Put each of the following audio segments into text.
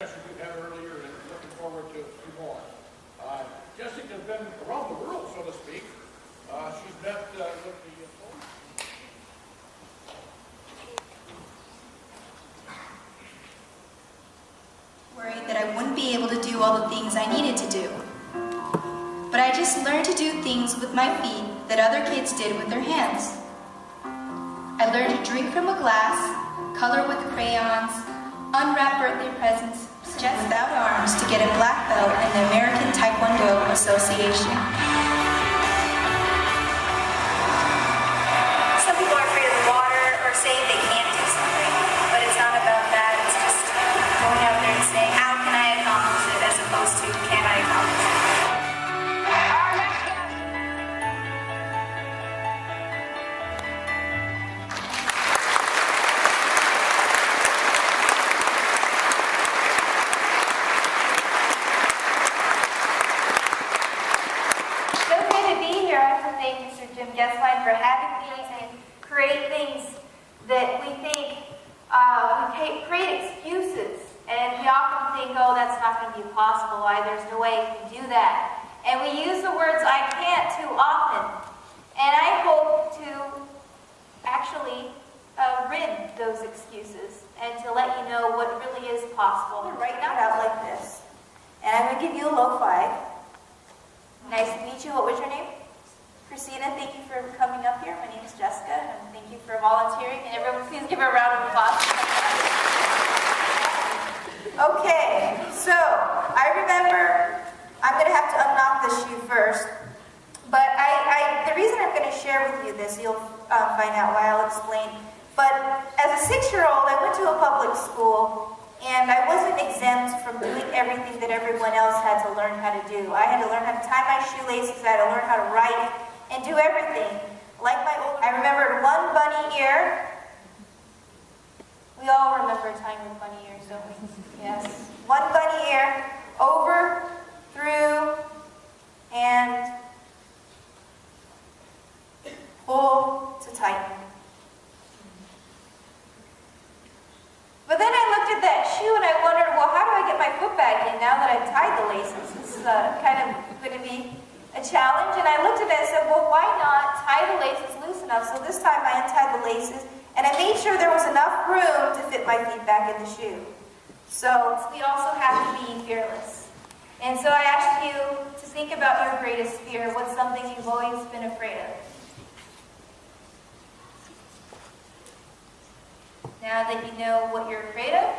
We had earlier and looking forward to a few more. Jessica's been around the world, so to speak. She's met with the worried that I wouldn't be able to do all the things I needed to do. But I just learned to do things with my feet that other kids did with their hands. I learned to drink from a glass, color with crayons, unwrap birthday presents, stretch out arms to get a black belt in the American Taekwondo Association. Some people are afraid of the water or saying they can't do something, but it's not about that. It's just going out there and saying, how can I accomplish it, as opposed to, can I accomplish it? For having these and create things that we think, we create excuses, and we often think, oh, that's not going to be possible, there's no way you can do that. And we use the words, I can't, too often. And I hope to actually rid those excuses and to let you know what really is possible. Right now, out like this. And I'm going to give you a low five. Nice to meet you. What was your name? Christina, thank you for coming up here. My name is Jessica, and thank you for volunteering. And everyone, please give her a round of applause. Okay, so I remember, I'm going to have to unlock this shoe first. But the reason I'm going to share with you this, you'll find out why, I'll explain. But as a 6-year-old, I went to a public school, and I wasn't exempt from doing everything that everyone else had to learn how to do. I had to learn how to tie my shoelaces, I had to learn how to write, and do everything. Like I remembered one bunny ear. We all remember tying with bunny ears, don't we? Yes. One bunny ear, over, through, and pull to tighten. But then I looked at that shoe and I wondered, well, how do I get my foot back in now that I've tied the laces? This is kind of going to be a challenge. And I looked at it and said, well, why not tie the laces loose enough? So this time I untied the laces and I made sure there was enough room to fit my feet back in the shoe. So we also have to be fearless. And so I asked you to think about your greatest fear. What's something you've always been afraid of? Now that you know what you're afraid of,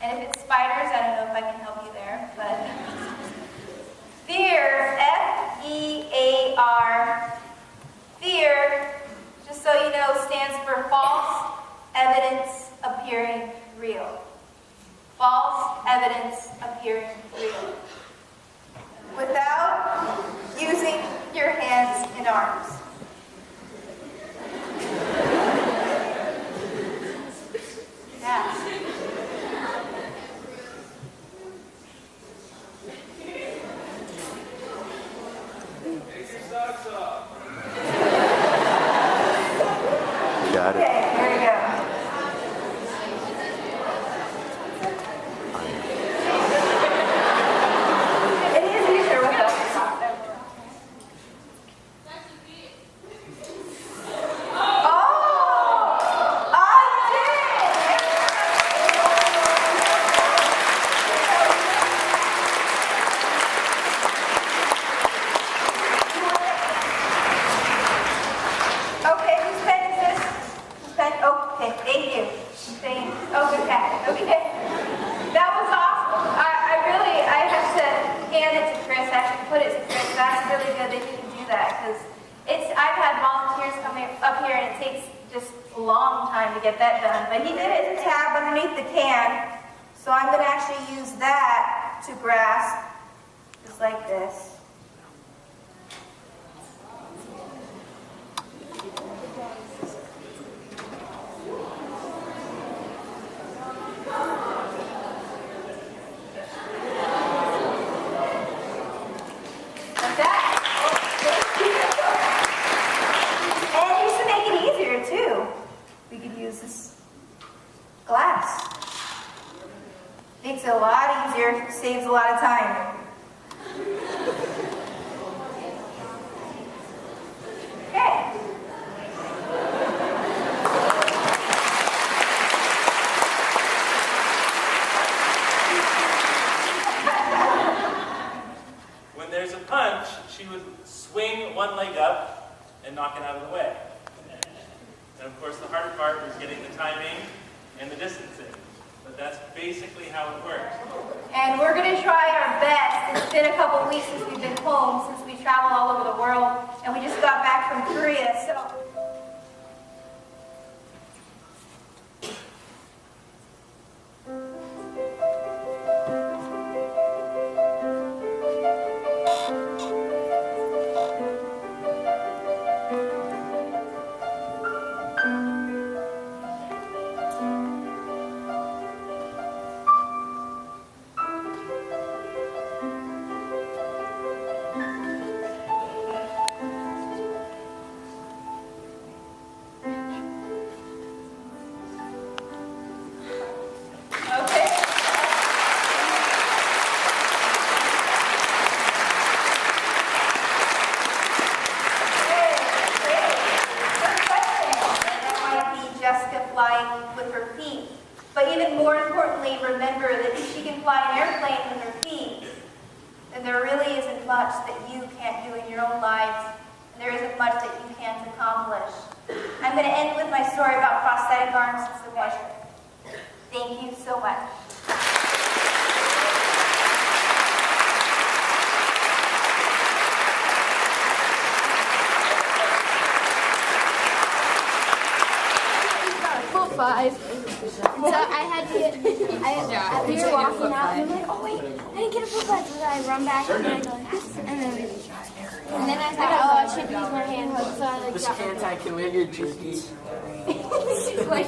and if it's spiders, I don't know if I can help you there, but fear, F-E-A-R, fear, just so you know, stands for false evidence appearing real. False evidence appearing real. Without using your hands and arms. Yeah. Got it. Okay, here we go. It is easier without the top. Get that done, but he did it as a tab underneath the can, so I'm going to actually use that to grasp, just like this. Like that. And just to make it easier too, we could use this glass. Makes makes it a lot easier, saves a lot of time. Okay. When there's a punch, she would swing one leg up and knock it out of the way. And of course, the hard part was getting the timing and the distancing. But that's basically how it works. And we're going to try our best. It's been a couple weeks since we've been home, since we traveled all over the world, and we just got back from Korea, so... Flying with her feet. But even more importantly, remember that if she can fly an airplane with her feet, then there really isn't much that you can't do in your own lives, and there isn't much that you can't accomplish. I'm going to end with my story about prosthetic arms and some measure. Thank you so much. Five. So I had to get, we were walking out and I'm like, oh wait, I didn't get a full five. So I run back and I go, yes. And then I thought, oh, I should use my hand hook. So I like, Miss Canty, can we have your cheese? like,